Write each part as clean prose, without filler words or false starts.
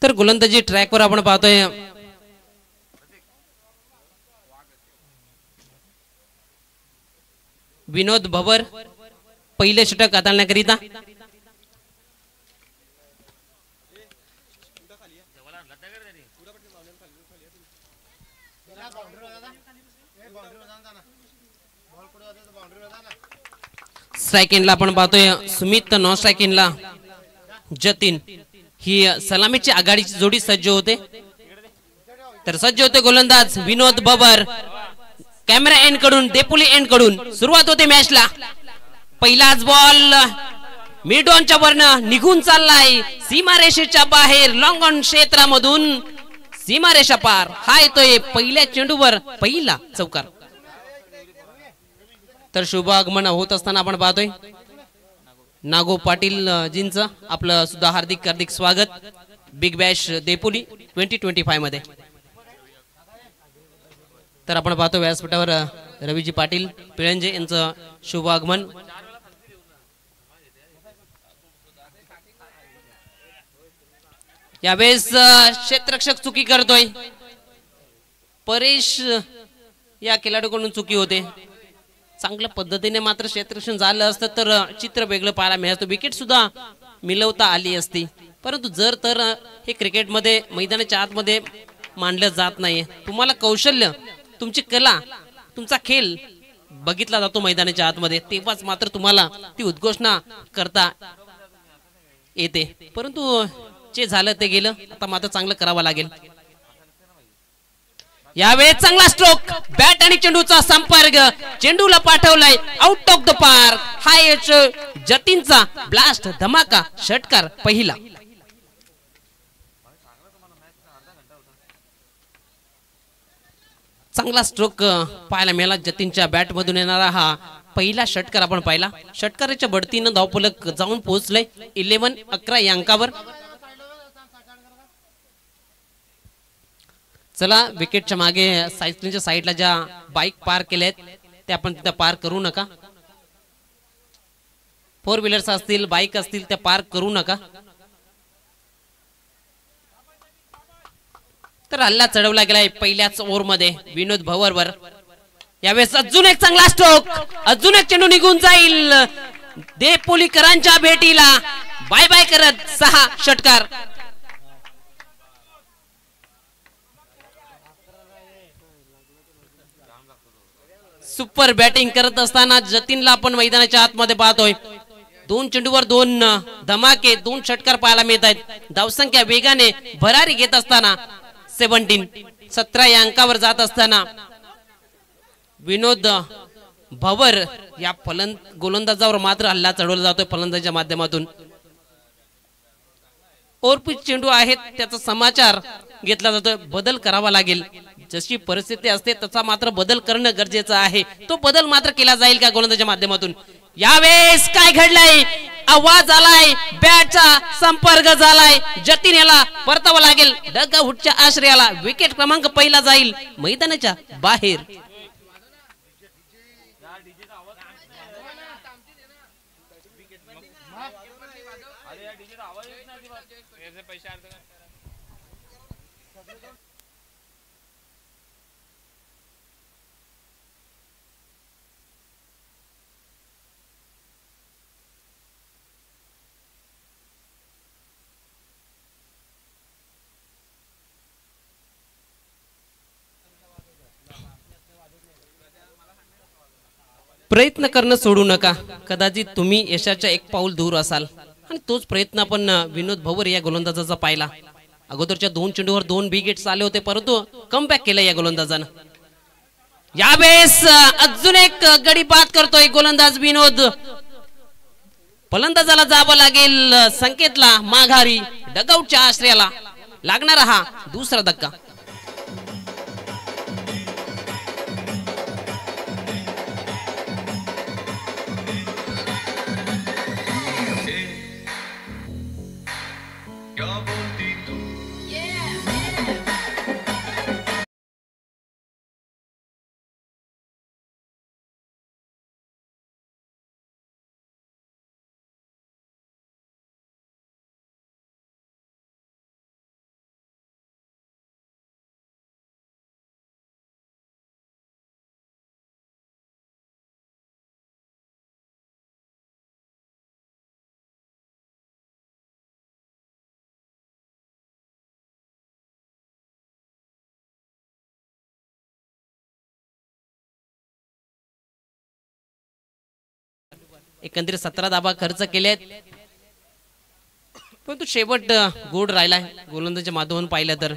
तर गोलंदाजी ट्रॅकवर आपण पाहतोय विनोद भवर पहिले षटक हाताळण्याकरिता स्ट्राइक एंडला आपण पाहतोय सुमित, नॉन स्ट्राइक एंडला जतीन. ही सलामीची आघाडीची जोडी सज्ज होते. तर सज्ज होते गोलंदाज विनोद भवर. कॅमेरा एंड कडून देपोली एंड कडून सुरुवात होते मॅचला. पहिलाच बॉल मिड ऑनच्या वरनं निघून चाललाय सीमारेषेच्या बाहेर, लॉंग ऑन क्षेत्रामधून सीमारेषा पार. हा येतोय पहिल्या चेंडूवर पहिला चौकार. तर शुभ आगमन होत असताना आपण पाहतोय नागो पाटील जींचं आपलं सुद्धा हार्दिक हार्दिक स्वागत बिग बॅश देपोली 2025 मध्ये. तर आपण पाहतो व्यासपीठावर रवीजी पाटील पिळंजे यांचं शुभ आगमन. यावेळेस क्षेत्ररक्षक चुकी करतोय. परेश या खेळाडूकडून चुकी होते. चांगल्या पद्धतीने मात्र क्षेत्ररक्षण झालं असतं तर चित्र वेगळं पाहायला मिळतं, विकेट सुद्धा मिळवता आली असती. परंतु जर तर हे क्रिकेटमध्ये मैदानाच्या आतमध्ये मांडलं जात नाही. तुम्हाला कौशल्य, तुमची कला, तुमचा खेळ बघितला जातो मैदानाच्या आतमध्ये, तेव्हाच मात्र तुम्हाला ती उद्घोषणा करता येते. परंतु जे झालं ते गेलं, आता मात्र चांगलं करावं लागेल. यावेळेस चांगला स्ट्रोक, बॅट आणि चेंडूचा संपर्क, चेंडूला पाठवलाय आउट ऑफ द पार्क. हा यश जतीनचा ब्लास्ट धमाका षटकार पहिला. चांगला स्ट्रोक पाहायला मिळाला जतीनच्या बॅट मधून येणारा हा पहिला षटकार आपण पाहिला. षटकाराच्या बढतीनं धावफलक जाऊन पोहोचलंय 11-11 या अंकावर. चला विकेटच्या मागे सायकलच्या साईडला ज्या बाईक पार्क केल्या आहेत त्या आपण तिथं पार्क करू नका. 4 व्हीलर्स असतील, बाईक असतील, त्या पार्क करू नका. तर हल्ला चढवला गेलाय पहिल्याच ओव्हर मध्ये विनोद भवरवर. यावेळेस अजून एक चांगला स्ट्रोक, अजून एक चेंडू निघून जाईल देपोलीकरांच्या भेटीला. बाय बाय करत 6 षटकार. सुपर बॅटिंग करत असताना जतीनला आपण मैदानाच्या आतमध्ये पाहतोय. 2 चेंडूवर 2 धमाके, 2 षटकार पाहायला मिळत आहेत. धावसंख्या वेगाने भरारी घेत असताना 17 या अंकावर जात असताना विनोद भवर या गोलंदाजावर मात्र हल्ला चढवला जातोय फलंदाजाच्या माध्यमातून. ओव्हरपिच चेंडू आहेत त्याचा समाचार घेतला जातोय. बदल करावा लागेल, जशी परिस्थिती असते तसा मात्र बदल करणं गरजेचं आहे. तो बदल मात्र केला जाईल का गोलंदाजाच्या माध्यमातून? यावेळेस काय घडलंय? आवाज आलाय, बॅटचा संपर्क झालाय. जतीन याला परतावं लागेल डगआउटच्या आश्रयाला. विकेट क्रमांक पहिला जाईल मैदानाच्या बाहेर. प्रयत्न करणं सोडू नका. कदाचित तुम्ही यशाच्या एक पाऊल दूर असाल. आणि तोच प्रयत्न आपण विनोद भवर या गोलंदाजाचा पाहिला. अगोदरच्या 2 चेंडूवर 2 बिगेट्स आले होते, परंतु कमबॅक केलं या गोलंदाजानं. यावेळेस अजून एक गडी बाद करतोय गोलंदाज विनोद. फलंदाजाला जावं लागेल संकेतला माघारी. डगआउटच्या आश्रयाला लागणारा हा दुसरा धक्का. एकंदरीत 17 धावा खर्च केलेत, परंतु शेवट गोड राहिलाय गोलंदाजीच्या माध्यमातून पाहिलं तर.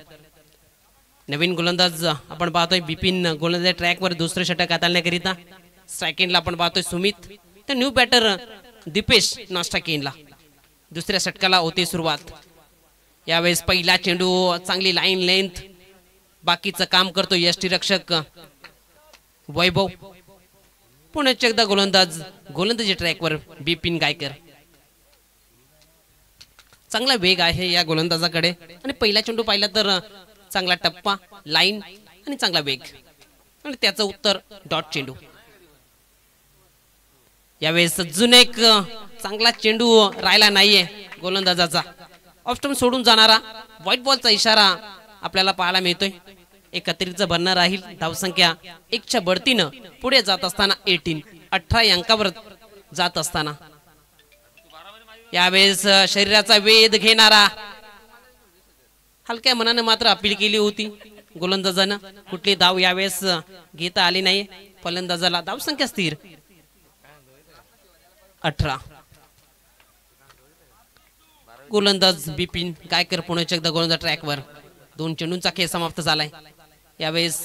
नवीन गोलंदाज आपण पाहतोय बिपिन गोलंदाज ट्रॅकवर दुसरं षटक हाताळण्याकरिता. सेकंडला आपण पाहतोय सुमित, तर न्यू बॅटर दीपेश नाश्ताकीनला दुसऱ्या षटकाला होते सुरुवात. यावेळेस पहिला चेंडू चांगली लाईन लेंथ बाकीचं काम करतो यष्टीरक्षक वैभव. पुन्हा एकदा गोलंदाजी ट्रॅकवर बिपिन गायकर. चांगला वेग आहे या गोलंदाजाकडे आणि पहिला चेंडू पाहिला तर चांगला टप्पा लाईन आणि चांगला वेग आणि त्याचं उत्तर डॉट चेंडू. यावेळेस अजून एक चांगला चेंडू राहिला नाहीये गोलंदाजाचा. ऑफस्टंप सोडून जाणारा व्हाईट बॉलचा इशारा आपल्याला पाहायला मिळतोय. एकत्रितचं भरणं राहील. धावसंख्या 1च्या बढतीनं पुढे जात असताना 18 या अंकावर जात असताना यावेळेस शरीराचा वेध घेणारा हलक्या मनाने मात्र अपील केली होती गोलंदाजानं. कुठली धाव यावेळेस घेता आली नाही. फलंदाजाला धावसंख्या स्थिर 18. गोलंदाज बिपिन गायकर पुणे एकदा गोलंदाज ट्रॅकवर. 2 चेंडूंचा खेळ समाप्त झालाय. यावेळेस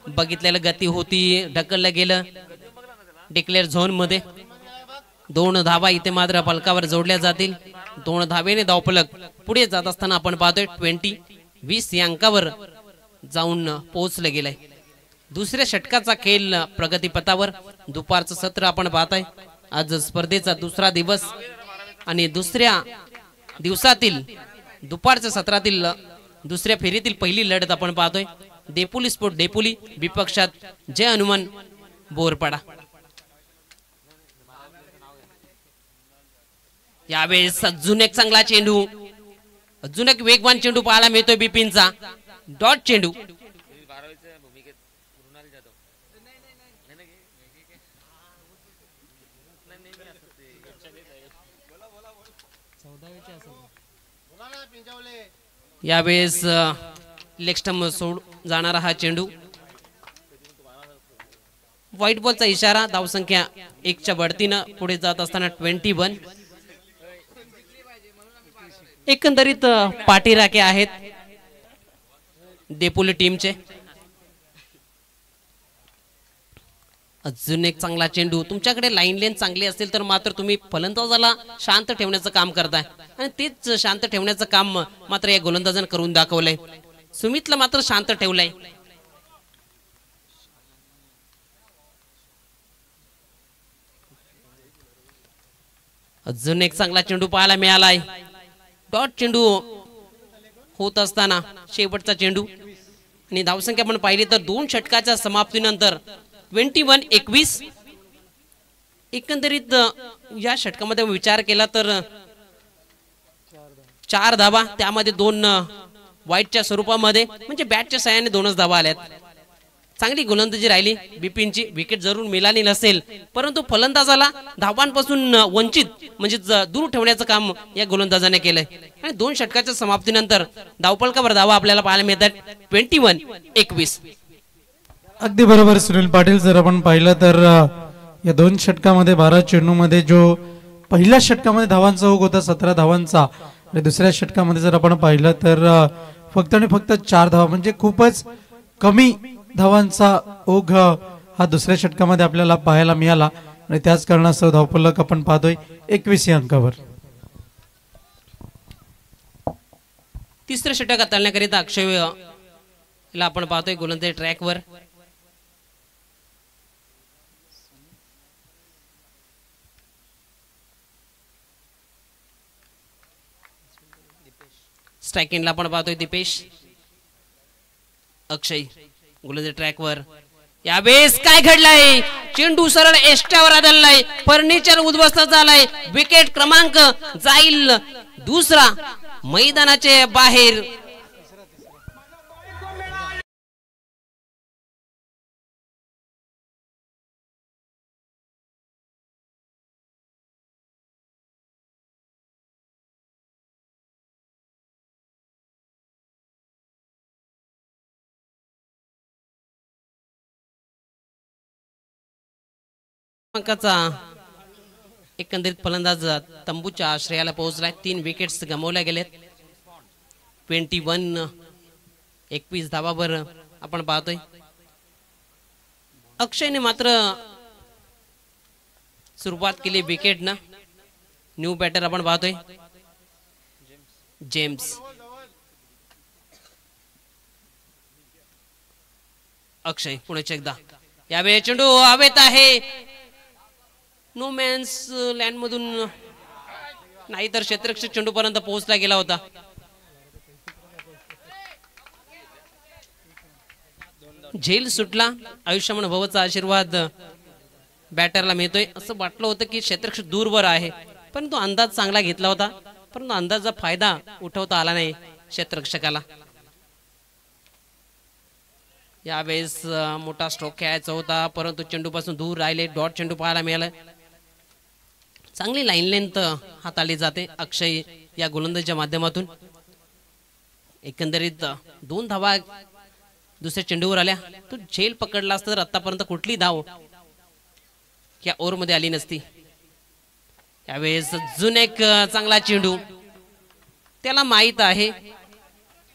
बघितलेलं गती होती, ढकललं गेलं डिक्लेअर झोन मध्ये. 2 धावा इथे मात्र फलकावर जोडल्या जातील. 2 धावेने धावफलक पुढे जात असताना आपण पाहतोय 20 या अंकावर जाऊन पोहोचलं गेलंय. दुसऱ्या षटकाचा खेळ प्रगतीपथावर. दुपारचं सत्र आपण पाहतोय. आज स्पर्धेचा दुसरा दिवस आणि दुसऱ्या दिवसातील दुपारच्या सत्रातील दुसऱ्या फेरीतील पहिली लढत आपण पाहतोय. देपुली स्पोर्ट देपुली विपक्षात जय हनुमान बोरपाडा. यावेळेस अजून एक चांगला चेंडू, अजून एक वेगवान चेंडू पाहायला मिळतोय बिपिनचा. डॉट चेंडू. यावेळेस लेग स्टंप सोड जाणारा हा चेंडू. व्हाईट बॉलचा इशारा. धावसंख्या 1च्या बढतीनं पुढे जात असताना 21. एकंदरीत पाठीराखे आहेत देपोली टीमचे. अजून एक चांगला चेंडू. तुमच्याकडे लाईन लेन चांगली असेल तर मात्र तुम्ही फलंदाजाला शांत ठेवण्याचं काम करताय आणि तेच शांत ठेवण्याचं काम मात्र या गोलंदाजाने करून दाखवलंय. सुमितला मात्र शांत ठेवलंय. अजून एक चांगला चेंडू पाहायला मिळालाय. डॉट चेंडू होत असताना शेवटचा चेंडू आणि धावसंख्या आपण पाहिली तर 2 षटकाच्या समाप्तीनंतर 21-21. एकंदरीत या षटकामध्ये विचार केला तर 4 धावा, त्यामध्ये 2 वाईटच्या स्वरूपामध्ये म्हणजे बॅटच्या साहाय्याने 2च धावा आल्यात. चांगली गोलंदाजी राहिली बिपिनची. विकेट जरूर मिळाली नसेल परंतु फलंदाजाला धावांपासून वंचित म्हणजे दूर ठेवण्याचं काम या गोलंदाजाने केलंय आणि 2 षटकाच्या समाप्तीनंतर धावफलकावर धावा आपल्याला पाहायला मिळतात 21-21. अगदी बरोबर सुनील पाटील. जर आपण पाहिलं तर या 2 षटकामध्ये 12 चेंडूमध्ये जो पहिल्या षटकामध्ये धावांचा ओघ होता 17 धावांचा आणि दुसऱ्या षटकामध्ये जर आपण पाहिलं तर फक्त आणि फक्त 4 धावा म्हणजे खूपच कमी धावांचा ओघ हा दुसऱ्या षटकामध्ये आपल्याला पाहायला मिळाला आणि त्याच कारणास्तव धावफलक आपण पाहतोय 21 या अंकावर. तिसरं षटक हाताळण्याकरिता अक्षय ला आपण पाहतोय गोलंदाजी ट्रॅकवर. स्ट्राइक एंडला आपण पाहतोय दीपेश. अक्षय गोलंदाजी ट्रॅकवर. यावेळेस काय घडलंय? चेंडू सरळ एस्ट्यावर आदळलाय. फर्निचर उद्ध्वस्त झालाय. विकेट क्रमांक जाईल दुसरा मैदानाचे बाहेर. एकंदरीत फलंदाज तंबूच्या आश्रयाला पोहोचलाय. 3 विकेट्स गमावल्या गेलेत. 21 धावावर आपण पाहतोय. अक्षयने मात्र सुरुवात केली विकेट ना. न्यू बॅटर आपण पाहतोय जेम्स. अक्षय पुढे एकदा यावेळी चेंडू हवेत आहे. नो मॅन्स लँड मधून नाही तर क्षेत्ररक्षक चेंडू पर्यंत पोहोचला गेला होता. झेल सुटला. आयुष्यमान भवचा आशीर्वाद बॅटरला मिळतोय. असं वाटलं होतं की क्षेत्ररक्षक दूरवर आहे, परंतु अंदाज चांगला घेतला होता, परंतु अंदाजाचा फायदा उठवता आला नाही क्षेत्ररक्षकाला. यावेळेस मोठा स्ट्रोक खेळायचा होता, परंतु चेंडूपासून दूर राहिले. डॉट चेंडू पाहायला मिळाला. चांगली लाईन लेंथ हाताळली जाते अक्षय या गोलंदाजीच्या माध्यमातून. एकंदरीत 2 धावा दुसऱ्या चेंडूवर आल्या. तो झेल पकडला असता तर आतापर्यंत कुठली धाव या ओव्हर मध्ये आली नसती. यावेळेस अजून एक चांगला चेंडू. त्याला माहित आहे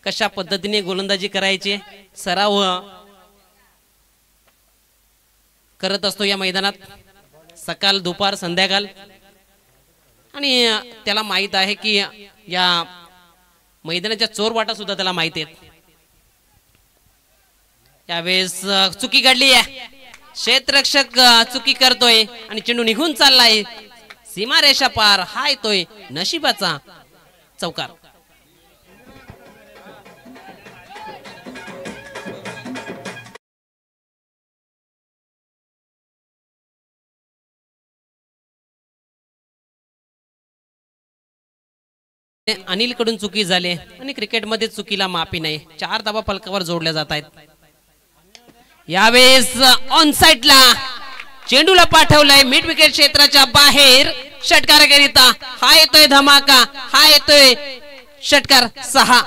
कशा पद्धतीने गोलंदाजी करायची. सराव करत असतो या मैदानात सकाळ दुपार संध्याकाळ, आणि त्याला माहित आहे की या मैदानाच्या चोरवाटा सुद्धा त्याला माहिती आहेत. यावेळेस चुकी घडली आहे. क्षेत्ररक्षक चुकी करतोय आणि चेंडू निघून चाललाय सीमारेषा पार. हा येतोय नशिबाचा चौकार. अनिल कडून चुकी झाली आणि क्रिकेटमध्ये चुकीला माफी नाही. 4 धावा फलकावर जोडल्या जात आहेत. यावेळेस ऑन साइडला चेंडूला पाठवलंय मिड विकेट क्षेत्राच्या बाहेर. षटकाराकरिता हा येतोय धमाका. हा येतोय षटकार 6.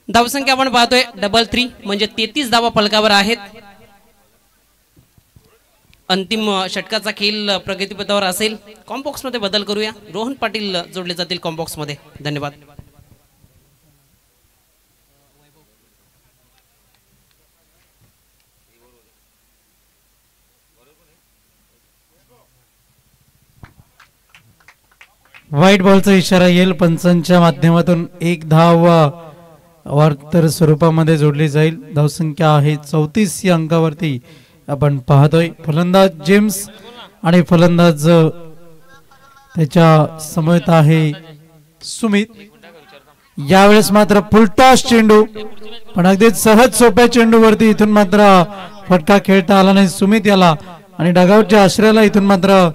धावसंख्या आपण पाहतोय 3 म्हणजे 33 धावा फलकावर आहेत. अंतिम षटकाचा खेळ प्रगतीपथावर असेल. कॉम्बॉक्स मध्ये बदल करूया. रोहन पाटील जोडले जातील कॉम्बॉक्स मध्ये. धन्यवाद. व्हाईट बॉलचा इशारा येईल पंचांच्या माध्यमातून. 1 धाव वार्तर स्वरूपामध्ये जोडली जाईल. धावसंख्या आहे 34 या अंकावरती आपण पाहतोय. फलंदाज जेम्स आणि फलंदाज त्याच्या समवेत आहे सुमित. यावेळेस मात्र फुलटॉस चेंडू, पण अगदी सहज सोप्या चेंडूवरती इथून मात्र फटका खेळता आला नाही सुमित याला, आणि डगआउटच्या आश्रयाला इथून मात्र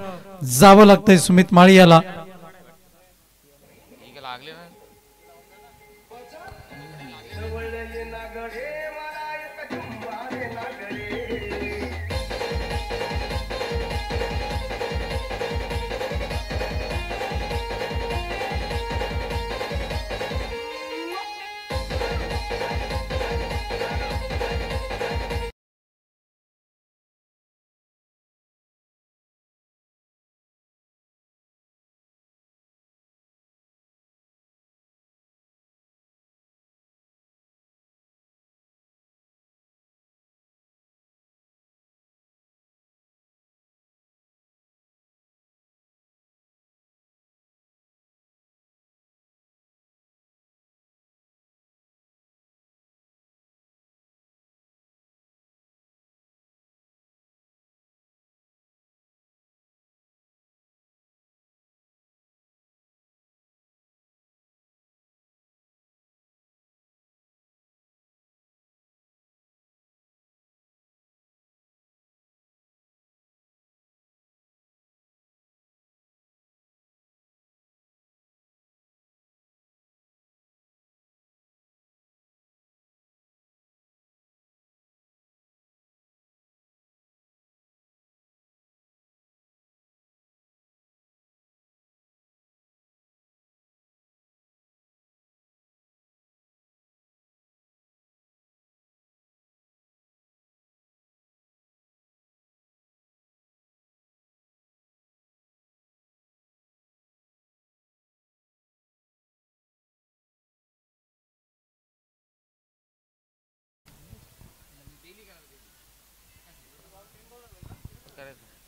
जावं लागतंय सुमित माळी याला.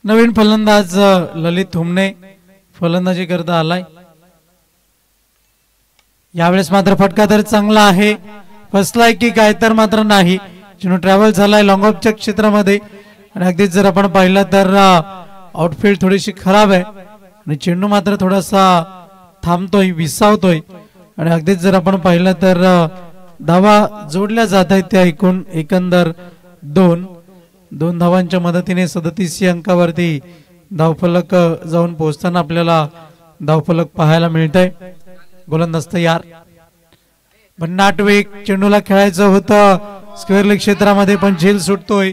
नवीन फलंदाज ललित थुमने फलंदाजी करता आलाय. यावेळेस मात्र फटका तर चांगला आहे. फसलाय की काय तर मात्र नाही. चेंडू ट्रॅव्हल झालाय लॉंग ऑफच्या क्षेत्रामध्ये आणि अगदीच जर आपण पाहिलं तर आउटफील्ड थोडीशी खराब आहे आणि चेंडू मात्र थोडासा थांबतोय विसावतोय आणि अगदीच जर आपण पाहिलं तर धावा जोडल्या जात आहेत त्या एकंदर दोन धावांच्या मदतीने 37 अंकावरती धावफलक जाऊन पोहोचताना आपल्याला धावफलक पाहायला मिळतंय. गोलंदाज तयार. भन्नाट वेग चेंडूला खेळायचं होतं स्क्वेअर लेग क्षेत्रामध्ये पण झेल सुटतोय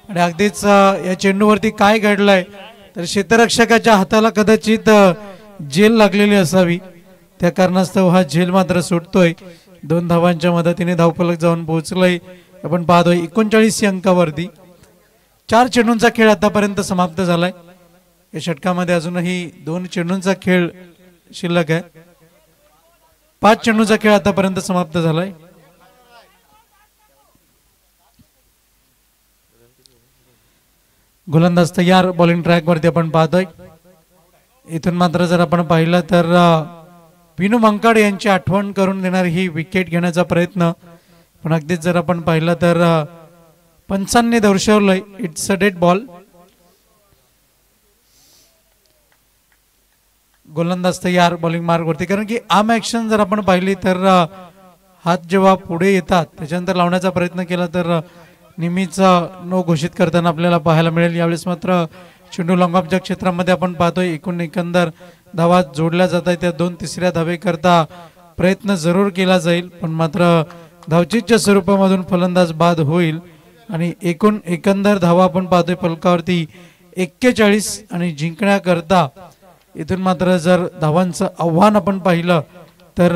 आणि अगदीच या चेंडूवरती काय घडलंय तर क्षेत्ररक्षकाच्या हाताला कदाचित झेल लागलेली असावी त्या कारणास्तव हा झेल मात्र सुटतोय. 2 धावांच्या मदतीने धावफलक जाऊन पोहोचलंय. आपण पाहतोय 39 अंकावरती. 4 चेंडूंचा खेळ आतापर्यंत समाप्त झालाय. या षटकामध्ये अजूनही 2 चेंडूंचा खेळ शिल्लक आहे. 5 चेंडूंचा खेळ आतापर्यंत समाप्त झालाय. गोलंदाज तयार. बॉलिंग ट्रॅक वरती आपण पाहतोय. इथून मात्र जर आपण पाहिलं तर विनू मंकाड यांची आठवण करून देणारी ही विकेट घेण्याचा प्रयत्न पण अगदीच जर आपण पाहिलं तर पंचांनी दर्शवलंय इट्स अ डेड बॉल. गोलंदाज तयार बॉलिंग मार्ग वरती कारण की आर्म ऍक्शन जर आपण पाहिली तर हात जेव्हा पुढे येतात त्याच्यानंतर लावण्याचा प्रयत्न केला तर नेहमीच नो घोषित करताना आपल्याला पाहायला मिळेल. यावेळेस मात्र चेंडू लॉंग ऑफच्या क्षेत्रामध्ये आपण पाहतोय एकंदर धावा जोडल्या जात आहेत. त्या 2 तिसऱ्या धावेकरता प्रयत्न जरूर केला जाईल पण मात्र धावचीच्या स्वरूपामधून फलंदाज बाद होईल आणि एकंदर धावा आपण पाहतोय फलकावरती 41 आणि जिंकण्याकरता इथून मात्र जर धावांचं आव्हान आपण पाहिलं तर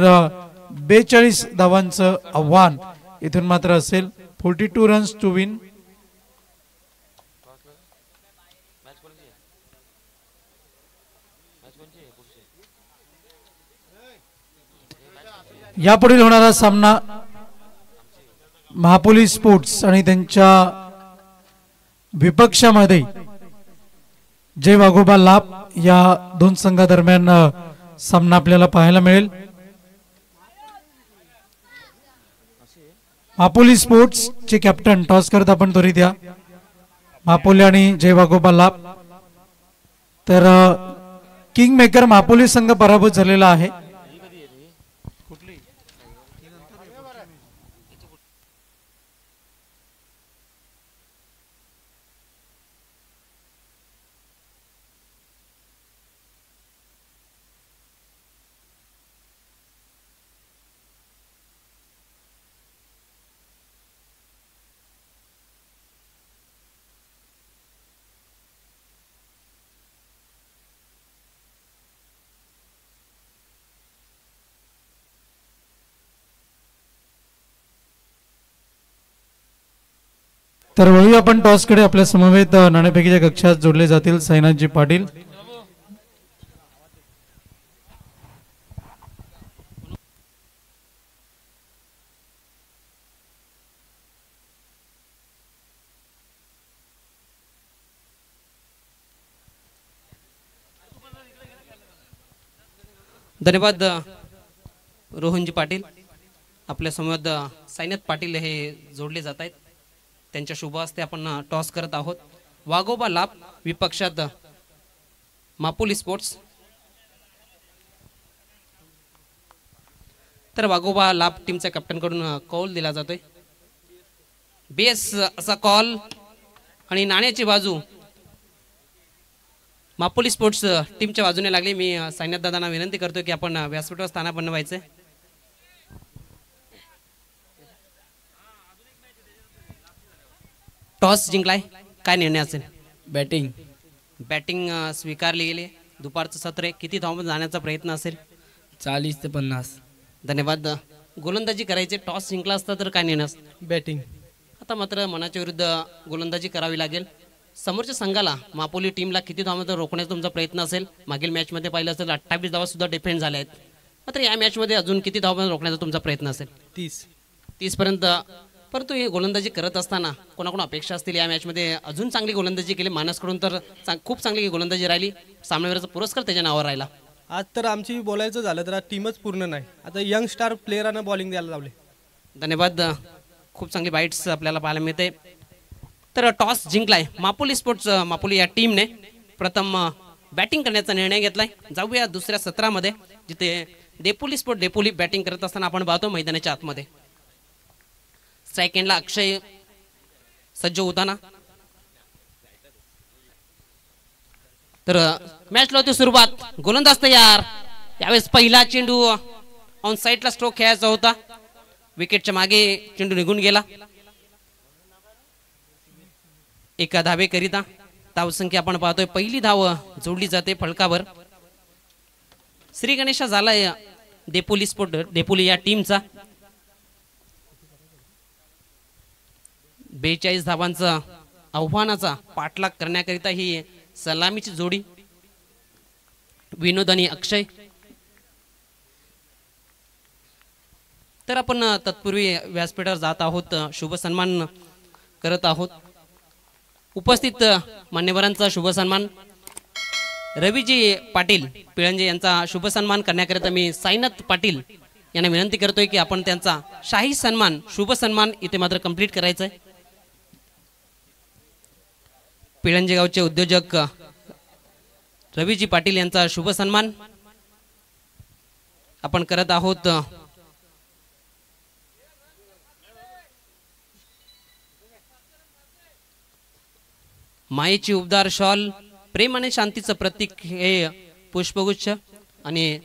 42 धावांचं आव्हान इथून मात्र असेल. 42 रन्स टू विन. यापुढील होणारा सामना महापोली स्पोर्ट्स आणि त्यांच्या विपक्षामध्ये जय वाघोबा लाभ या 2 संघादरम्यान सामना आपल्याला पाहायला मिळेल. महापोली स्पोर्ट्स चे कॅप्टन टॉस करत आपण त्वरित या. महापोली आणि जय वाघोबा लाभ. तर किंग मेकर महापोली संघ पराभूत झालेला आहे. तर वळू आपण टॉस कडे. आपल्या समवेत नाणेफेकीच्या कक्षात जोडले जातील साईनाथजी पाटील. धन्यवाद रोहनजी पाटील. आपल्या समवेत साईनाथ पाटील हे जोडले जात आहेत. त्यांच्या शुभ हस्ते आपण टॉस करत आहोत. वाघोबा लाभ विपक्षात मापोली स्पोर्ट्स. तर वाघोबा लाभ टीमच्या कॅप्टन कडून कॉल दिला जातोय. बेस असा कॉल आणि नाण्याची बाजू मापोली स्पोर्ट्स टीमच्या बाजूने लागली. मी साईनाथ दादांना विनंती करतो की आपण व्यासपीठावर स्थानापन्न व्हायचे. टॉस जिंकलाय, काय निर्णय असेल? बॅटिंग स्वीकारली गेली. दुपारचं सत्र आहे. किती धाव जाण्याचा प्रयत्न असेल? 40 ते 50. धन्यवाद. गोलंदाजी करायचे. टॉस जिंकला असता तर काय निर्णय असता? बॅटिंग. आता मात्र मनाच्या विरुद्ध गोलंदाजी करावी लागेल. समोरच्या संघाला मापोली टीमला किती धावांमध्ये रोखण्याचा तुमचा प्रयत्न असेल? मागील मॅचमध्ये पाहिलं असेल 28 धावा सुद्धा डिफेंड झाल्या आहेत. मात्र या मॅचमध्ये अजून किती धावांमध्ये रोखण्याचा तुमचा प्रयत्न असेल? 30. 30 पर्यंत परंतु हे गोलंदाजी करत असताना कोणाकोण अपेक्षा असतील या मॅचमध्ये अजून चांगली गोलंदाजी केली मानसकडून तर खूप चांगली गोलंदाजी राहिली सामनावीराचा पुरस्कार त्याच्या नावावर राहिला. आज तर आमची बोलायचं झालं तर टीमच पूर्ण नाही. आता यंग स्टार प्लेयरांना बॉलिंग द्यायला लावले. धन्यवाद. खूप चांगली बाईट्स आपल्याला पाहायला मिळते. तर टॉस जिंकलाय मापोली स्पोर्ट्स मापोली या टीमने. प्रथम बॅटिंग करण्याचा निर्णय घेतलाय. जाऊया दुसऱ्या सत्रामध्ये जिथे डेपोली स्पोर्ट डेपोली बॅटिंग करत असताना आपण पाहतो मैदानाच्या आतमध्ये स्ट्राईक एंडला अक्षय सज्ज होताना. तर मॅचला होती सुरुवात. गोलंदाज तयार. यावेळेस पहिला चेंडू ऑन साईडला स्ट्रोक खेळायचा होता. विकेटच्या मागे चेंडू निघून गेला. एका धावेकरिता धावसंख्या आपण पाहतोय पहिली धाव जोडली जाते फलकावर. श्री गणेशा झालाय डेपोली स्पोर्ट डेपोली या टीमचा. 42 धावांचा आव्हानाचा पाठलाग करण्याकरिता ही सलामीची जोडी विनोद आणि अक्षय. तर आपण तत्पूर्वी व्यासपीठावर जात आहोत. शुभ सन्मान करत आहोत. उपस्थित मान्यवरांचा शुभ सन्मान रवीजी पाटील पिळंजे यांचा शुभ सन्मान करण्याकरिता मी साईनाथ पाटील यांना विनंती करतोय की आपण त्यांचा शाही सन्मान शुभ सन्मान इथे मात्र कंप्लीट करायचा आहे. पिळंजे गावचे उद्योजक रवीजी पाटील यांचा शुभ सन्मान आपण करत आहोत. मायेची उबदार शॉल प्रेम आणि शांतीचं प्रतीक हे पुष्पगुच्छ आणि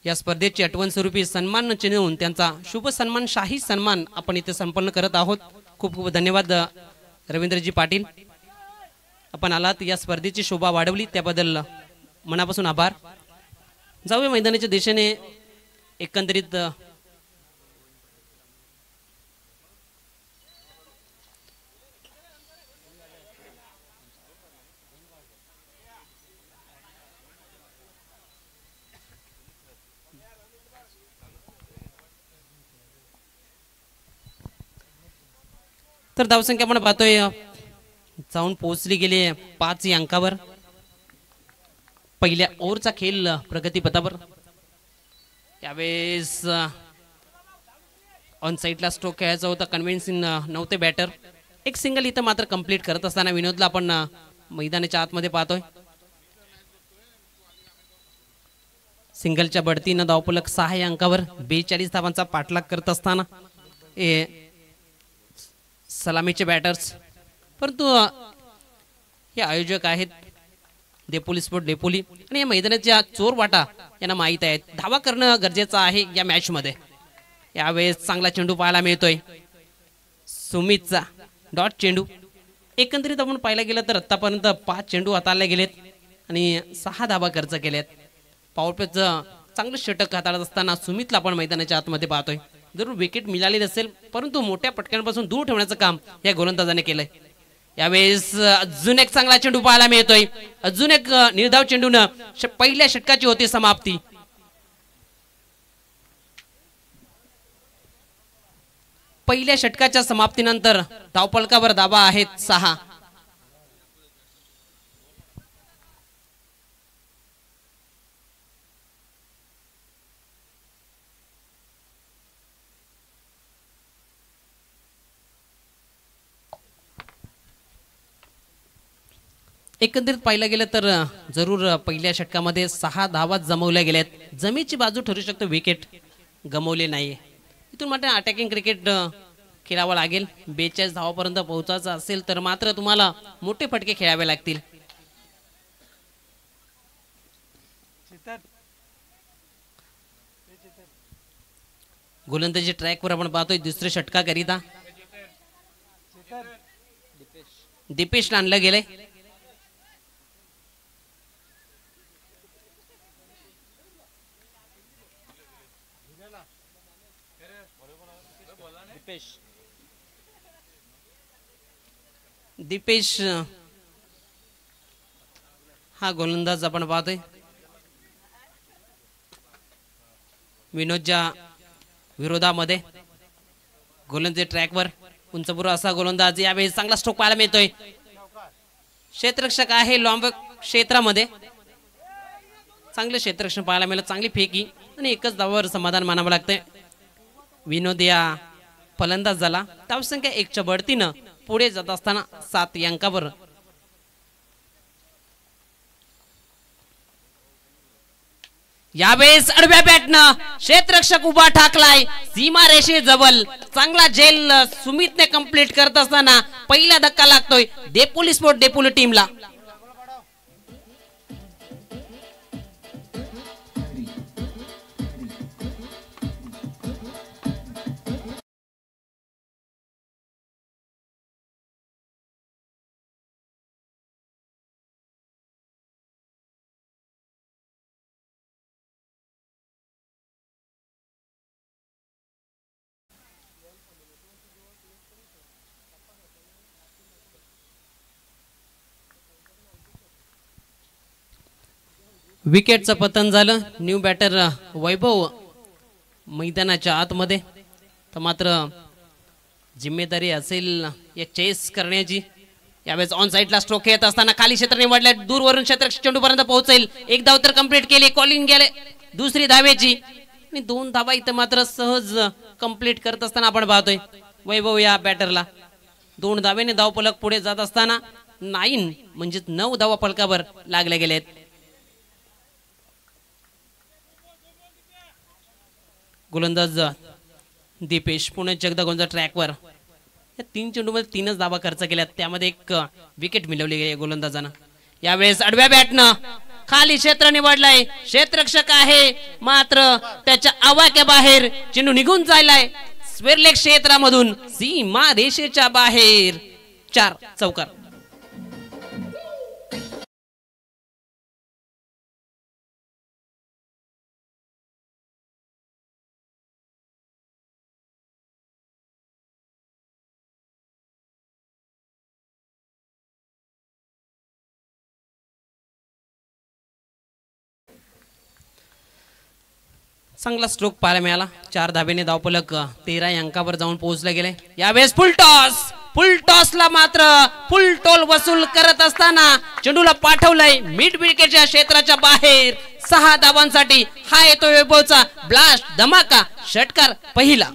या स्पर्धेची आठवण स्वरूपी सन्मान चिन्हून त्यांचा शुभ सन्मान शाही सन्मान आपण इथे संपन्न करत आहोत. खूप खूप धन्यवाद रवींद्रजी पाटील. आपण आलात या स्पर्धेची शोभा वाढवली त्याबद्दल मनापासून आभार. जाऊया मैदानाच्या दिशेने. एकंदरीत तर धावसंख्या आपण पाहतोय जाऊन पोहोचली गेली 5 या अंकावर. पहिल्या ओव्हरचा खेळ प्रगतीपथावर. यावेळेस ऑन साईडला स्ट्रोक खेळायचा होता. कन्व्हिन्सिंग नव्हते बॅटर. एक सिंगल इथं मात्र कंप्लीट करत असताना विनोदला आपण मैदानाच्या आतमध्ये पाहतोय. सिंगलच्या बढतीनं धावफलक 6 या अंकावर 42 धावांचा पाठलाग करत असताना सलामीचे बॅटर्स. परंतु हे आयोजक आहेत डेपोली स्पोर्ट डेपोली आणि या मैदानाच्या चोर वाटा यांना माहीत आहे धावा करणं गरजेचं आहे या मॅच मध्ये. यावेळेस चांगला चेंडू पाहायला मिळतोय सुमितचा डॉट चेंडू. एकंदरीत आपण पाहायला गेलं तर आतापर्यंत 5 चेंडू हाताळले गेलेत आणि 6 धावा खर्च केल्यात. पॉवर प्लेचं चांगलं षटक हाताळत असताना सुमितला आपण मैदानाच्या आतमध्ये पाहतोय. जरूर विकेट मिळाली नसेल परंतु मोठ्या पटक्यांपासून दूर ठेवण्याचं काम या गोलंदाजाने केलंय. यावेळेस अजून एक चांगला चेंडू पाहायला मिळतोय. अजून एक निर्धाव चेंडूनं पहिल्या षटकाची होती समाप्ती. पहिल्या षटकाच्या समाप्तीनंतर धावफलकावर धावा आहेत 6. एकंदरीत पाहिलं गेलं तर जरूर पहिल्या षटकामध्ये 6 धावा जमवल्या गेल्यात. जमेची बाजू ठरू शकतो. विकेट गमवले नाहीये. इथून मात्र अटॅकिंग क्रिकेट खेळावं लागेल. 42 धावापर्यंत पोहोचायचं असेल तर मात्र तुम्हाला मोठे फटके खेळावे लागतील. गोलंदाजी ट्रॅकवर आपण पाहतोय दुसऱ्या षटकाकरिता दीपेशला आणलं गेलंय. दीपेश हा गोलंदाज आपण पाहतोय. विनोदच्या विरोधामध्ये गोलंदाजी ट्रॅकवर उंचपुर असा गोलंदाज यावेळी चांगला स्ट्रोक पाहायला मिळतोय. क्षेत्ररक्षक आहे लॉंब क्षेत्रामध्ये चांगले क्षेत्ररक्षण पाहायला मिळालं. चांगली फेकी आणि एकच धावावर समाधान मानावं लागतंय. विनोद या फलंदाज झाला. धावसंख्या 1च्या बढतीनं पुढे जात असताना 7 अंकावर यावेळेस आडव्या बॅटनं क्षेत्ररक्षक उभा ठाकलाय सीमा रेषे जवळ. चांगला झेल सुमितने कंप्लीट करत असताना पहिला धक्का लागतोय देपोली स्पोर्ट देपोली टीमला. विकेटचं पतन झालं. न्यू बॅटर वैभव मैदानाच्या आतमध्ये. तर मात्र जिम्मेदारी असेल या चेस करण्याची. यावेळेस ऑन साइडला स्ट्रोक येत असताना खाली क्षेत्र निवडले. दूरवरून क्षेत्र चेंडूपर्यंत पोहोचेल. एक धाव तर कंप्लीट केली. कॉलिंग गेले दुसरी धावेची आणि 2 धावा इथं मात्र सहज कंप्लीट करत असताना आपण पाहतोय वैभव या बॅटरला. 2 धावेने धावफलक पुढे जात असताना 9 म्हणजे 9 धावा फलकावर लागले गेलेत. गोलंदाज दीपेश पुणे जगदगोंजा ट्रॅकवर या 3 चेंडूमध्ये 3च धावा खर्च केल्यात. त्यामध्ये एक विकेट मिळवली गेली गोलंदाजानं. यावेळेस आडव्या बॅटनं खाली क्षेत्र निवडलाय. क्षेत्ररक्षक आहे मात्र त्याच्या आवाक्या बाहेर चेंडू निघून जायलाय स्वेरलेग क्षेत्रामधून सीमा रेषेच्या बाहेर. 4 चौकार. चांगला स्ट्रोक पाहायला मिळाला. 4 धावेने धावफलक 13 अंकावर जाऊन पोहोचले गेले. यावेळेस फुल टॉसला मात्र फुल टोल वसूल करत असताना चेंडूला पाठवलंय मिड विकेटच्या क्षेत्राच्या बाहेर. 6 धावांसाठी हा येतो वैभवचा ब्लास्ट धमाका षटकार पहिला.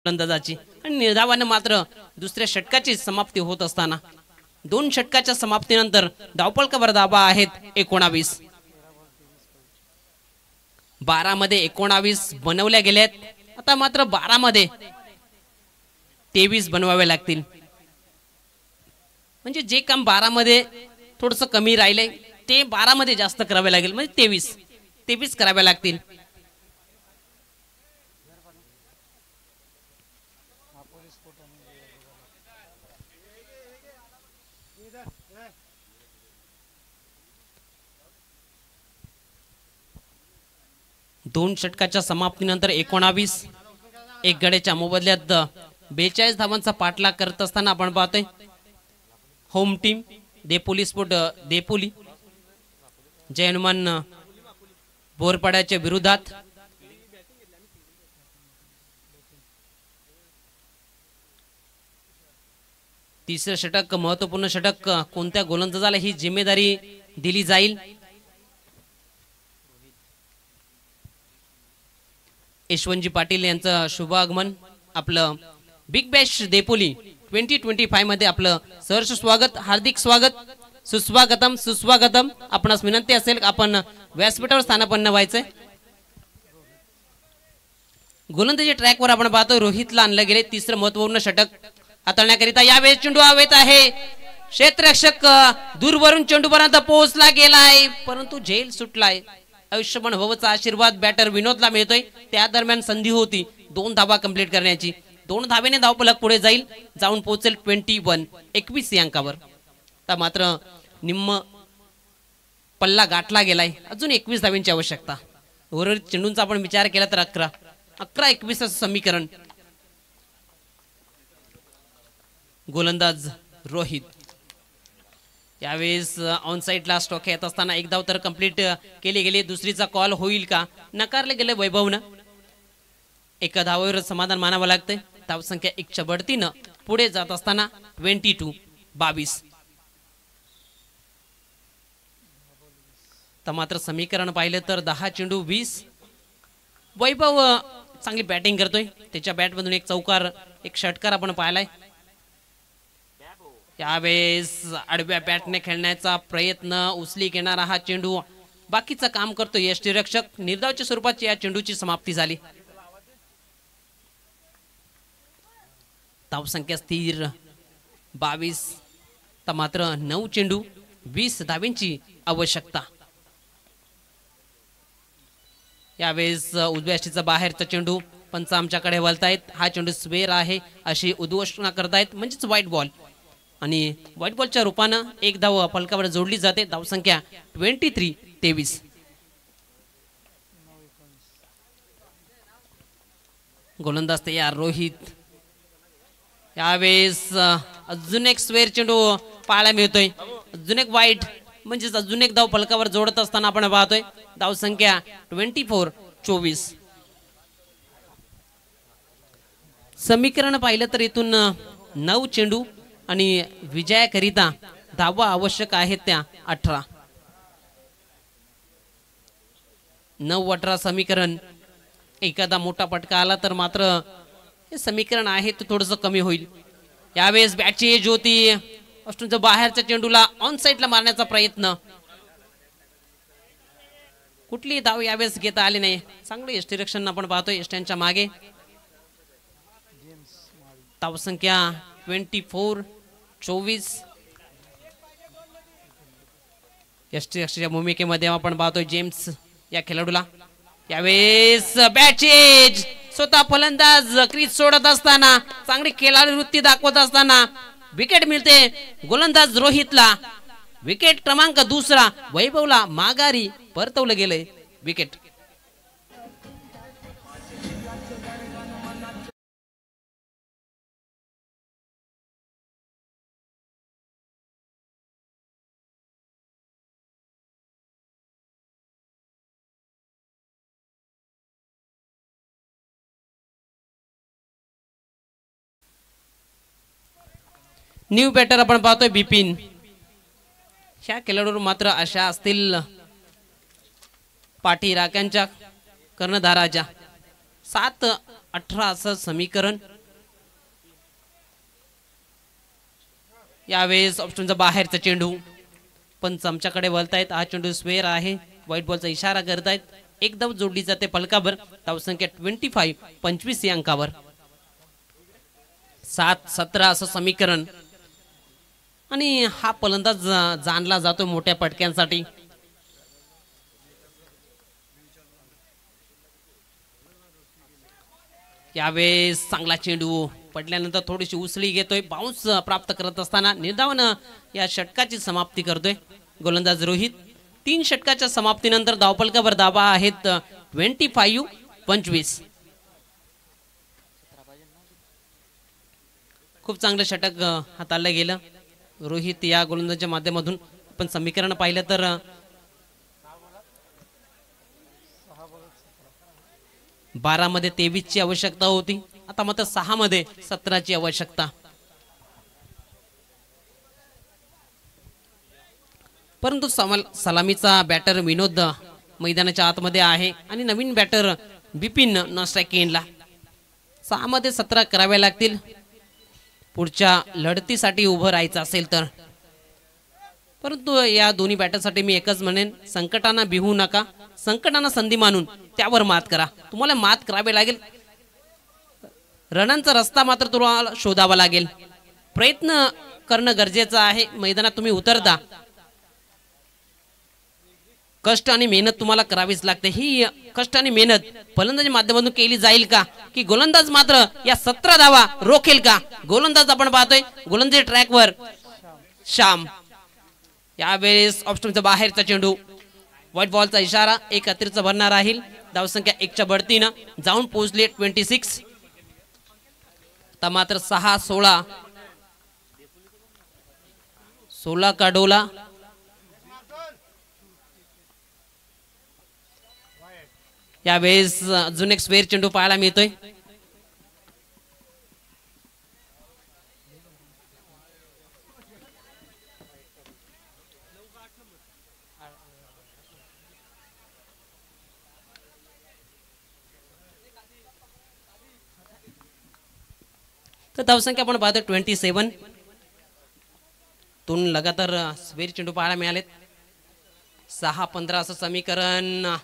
गोलंदाजाची आणि निर्धावाने मात्र दुसऱ्या षटकाची समाप्ती होत असताना 2 षटकाच्या समाप्तीनंतर धावफलकावर धावा आहेत 19. 12 मध्ये 19 बनवल्या गेल्यात. आता मात्र 12 मध्ये 23 बनवावे लागतील. म्हणजे जे काम 12 मध्ये थोडस कमी राहिले ते 12 मध्ये जास्त करावे लागेल. म्हणजे 23 करावे लागतील. दोन षटकाच्या समाप्तीनंतर 19 एक गड्याच्या मोबदल्यात 42 धावांचा पाठलाग करत असताना आपण पाहतोय होम टीम देपोली स्पोर्ट देपोली जय हनुमान बोरपाड्याच्या विरोधात. तिसरं षटक महत्वपूर्ण षटक कोणत्या गोलंदाजाला ही जिम्मेदारी दिली जाईल. यशवंतजी पाटील यांचं शुभ आगमन. आपलं बिग बॅश देपोली 2025 मध्ये आपलं सहर्ष स्वागत, हार्दिक स्वागत, सुस्वागतम. आपणास विनंती असेल आपण व्यासपीठावर स्थानापन्न व्हायचंय. गोलंदाजी ट्रॅकवर आपण पाहतो रोहितला आणलं गेले. तिसरं महत्वपूर्ण षटक हाताळण्याकरिता यावेळेस चेंडू हवेत आहे. क्षेत्ररक्षक दूरवरून चेंडूपर्यंत पोहोचला गेलाय, परंतु झेल सुटलाय. आयुष्यमान भवचा आशीर्वाद बॅटर विनोदला मिळतोय. त्या दरम्यान संधी होती 2 धावा कंप्लीट करण्याची. 2 धावेने धावफलक पुढे जाऊन पोहोचेल 21 या अंकावर. तर मात्र निम्म पल्ला गाठला गेलाय. अजून 21 धाव्यांची आवश्यकता. उर्वरित चेंडूंचा आपण विचार केला तर 11-21 असं समीकरण. गोलंदाज रोहित यावेळेस ऑन साइडला स्टॉक येत असताना 1 धाव तर कंप्लीट केली गेली. दुसरीचा कॉल होईल का? नकारले गेले वैभवनं. 1 धावावर समाधान मानावं लागतंय. धावसंख्या 1च्या बढतीनं पुढे जात असताना 22. तर मात्र समीकरण पाहिलं तर 10 चेंडू 20. वैभव चांगली बॅटिंग करतोय. त्याच्या बॅटमधून 1 चौकार 1 षटकार आपण पाहिलाय. यावेळेस आडव्या बॅटने खेळण्याचा प्रयत्न. उचली घेणारा हा चेंडू बाकीचं काम करतो यष्टीरक्षक. निर्धावच्या स्वरूपाची या चेंडूची समाप्ती झाली. धावसंख्या स्थिर 22. तर मात्र 9 चेंडू 20 धावेंची आवश्यकता. यावेळेस उजव्या यष्टीचा बाहेरचा चेंडू पंच आमच्याकडे वळतायत. हा चेंडू स्वेर आहे अशी उद्घोषणा करतायत, म्हणजेच व्हाईट बॉल. आणि व्हाईट बॉलच्या रूपानं 1 धाव फलकावर जोडली जाते. धावसंख्या 23. गोलंदाज तयार रोहित. यावेळेस अजून 1 स्वेर चेंडू पाहायला मिळतोय. अजून 1 वाईट, म्हणजेच अजून 1 धाव फलकावर जोडत असताना आपण पाहतोय. धावसंख्या 24. समीकरण पाहिलं तर इथून 9 चेंडू आणि विजयाकरिता धावा आवश्यक आहेत त्या 18. 9-18 समीकरण. एखादा मोठा फटका आला तर मात्र हे समीकरण आहे ते थोडंसं कमी होईल. यावेळेस बॅटची एज होती. अष्टूंच्या बाहेरच्या चेंडूला ऑन साइडला मारण्याचा प्रयत्न. कुठली धाव यावेळेस घेता आली नाही. चांगलं यष्टीरक्षण आपण पाहतोय यष्ट्यांच्या मागे. धावसंख्या 24. यष्टीरक्षकाच्या भूमिकेमध्ये आपण पाहतोय जेम्स या खेळाडूला. यावेळेस बॅचेज स्वतः फलंदाज क्रीज सोडत असताना चांगली खेळाडू वृत्ती दाखवत असताना विकेट मिळते गोलंदाज रोहितला. विकेट क्रमांक 2 वैभवला माघारी परतवलं गेलंय विकेट. न्यू बॅटर आपण पाहतोय बिपिन. ह्या खेळाडूवर मात्र अशा असतील पाठी राख्यांच्या कर्णधाराच्या. 7-18 असं समीकरण. यावेळेस ऑप्शनचा बाहेरचा चेंडू पंच आमच्याकडे वळतायत. हा चेंडू स्वेअर आहे. व्हाईट बॉलचा इशारा करतायत. 1 धाव जोडली जाते फलकावर. धावसंख्या 25 या अंकावर. 7-17 असं समीकरण. आणि हा फलंदाज जाणला जातो मोठ्या पटक्यांसाठी. यावेळेस चांगला चेंडू पडल्यानंतर थोडीशी उसळी घेतोय. बाउन्स प्राप्त करत असताना निर्धावन या षटकाची समाप्ती करतोय गोलंदाज रोहित. 3 षटकाच्या समाप्तीनंतर धावफलकावर धावा आहेत 25. खूप चांगलं षटक हाताळलं गेलं रोहित या गोलंदाजाच्या माध्यमातून. पण समीकरण पाहिलं तर 12 मध्ये 23 ची आवश्यकता होती. आता मात्र 6 मध्ये 17 ची आवश्यकता. परंतु सलामीचा बॅटर विनोद मैदानाच्या आतमध्ये आहे आणि नवीन बॅटर बिपिन नॉन स्ट्राइकिंगला. 6 मध्ये 17 करावे लागतील पुढच्या लढतीसाठी उभं राहायचं असेल तर. परंतु या दोन्ही बॅटरसाठी मी एकच म्हणेन, संकटांना भिवू नका. संकटांना संधी मानून त्यावर मात करा. तुम्हाला मात करावे लागेल. रनांचा रस्ता मात्र तुम्हाला शोधावा लागेल. प्रयत्न करणं गरजेचं आहे. मैदानात तुम्ही उतरता, कष्ट आणि मेहनत तुम्हाला करावीच लागते. ही कष्ट आणि मेहनत फलंदाजी माध्यमातून केली जाईल का, की गोलंदाज मात्र या 17 धावा रोखेल का? गोलंदाज आपण पाहतोय गोलंदाजी ट्रॅकवर श्याम. यावेळेस ऑप्शनच्या बाहेरचा चेंडू, व्हाईट बॉलचा इशारा, एक अतिरिक्त भरणार राहील. धावसंख्या 1च्या बढतीनं जाऊन पोहोचली 26. आता मात्र 6-16 16 का डोला. यावेळेस अजून एक स्क्वेअर चेंडू पाहायला मिळतोय. तर धावसंख्या आपण पाहतो 27. 2 लगातार स्क्वेअर चेंडू पाहायला मिळालेत. 6-15 असं समीकरण.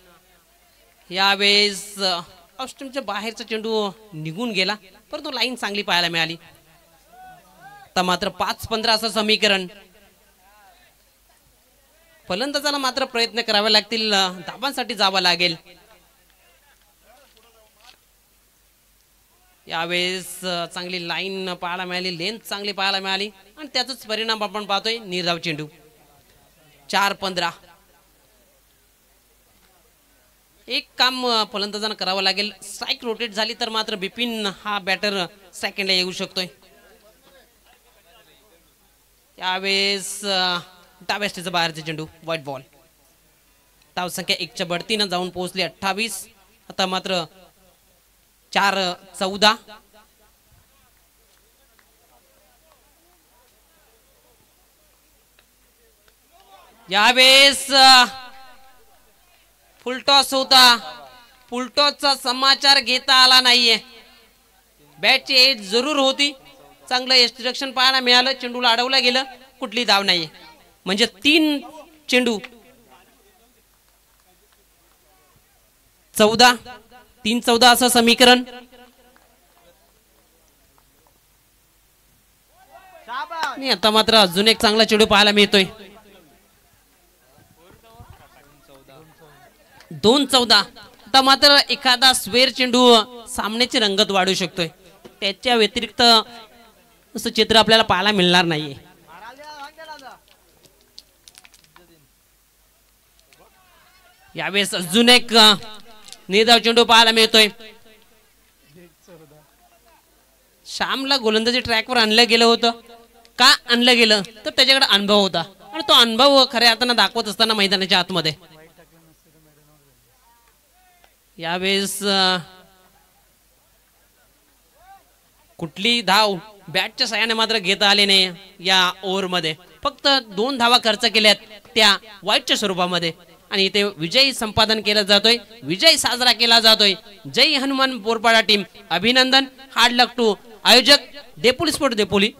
यावेळेस ऑस्ट्रेलियाच्या बाहेरचा चेंडू निघून गेला, परंतु लाईन चांगली पाहायला मिळाली. आता मात्र 5-15 असं समीकरण. फलंदाजाला मात्र प्रयत्न करावे लागतील, धाबांसाठी जावं लागेल. यावेळेस चांगली लाईन पाहायला मिळाली, लेंथ चांगली पाहायला मिळाली आणि त्याचाच परिणाम आपण पाहतोय. निर्धाव चेंडू. 4-15. एक काम फलंदाजांना करावं लागेल. स्ट्राईक रोटेट झाली तर मात्र बिपिन हा बॅटर सेकंडला येऊ शकतोय. यावेळेस डाव्या स्टेजचा बाहेरचा चेंडू, व्हाईट बॉल. धावसंख्या 1च्या बढतीनं जाऊन पोहोचली 28. आता मात्र 4-14. यावेळेस फुलटॉस होता, फुलटॉसचा समाचार घेता आला नाहीये. बॅटची एज जरूर होती, चांगलं एक्स्ट्रक्शन पाहायला मिळालं, चेंडूला अडवलं गेलं, कुठली धाव नाहीये. म्हणजे 3 चेंडू 14. 3-14 असं समीकरण. आणि आता मात्र अजून एक चांगला चेंडू पाहायला मिळतोय. 2-14. आता मात्र एखादा स्क्वेअर चेंडू सामन्याची रंगत वाढू शकतोय. त्याच्या व्यतिरिक्त असं चित्र आपल्याला पाहायला मिळणार नाहीये. यावेळेस अजून एक निर्धाव चेंडू पाहायला मिळतोय. श्यामला गोलंदाजी ट्रॅकवर आणलं गेलं होतं. का आणलं गेलं तर त्याच्याकडे अनुभव होता आणि तो अनुभव खऱ्या अर्थानं दाखवत असताना मैदानाच्या आतमध्ये. यावेळेस कुठली धाव बॅटच्या साह्याने मात्र घेता आली नाही. या ओव्हरमध्ये फक्त 2 धावा खर्च केल्यात, त्या वाईटच्या स्वरूपामध्ये. आणि इथे विजय संपादन केला जातोय, विजय साजरा केला जातोय. जय हनुमान बोरपाडा टीम, अभिनंदन. हार्ड लक टू आयोजक डेपोली स्पोर्ट डेपोली.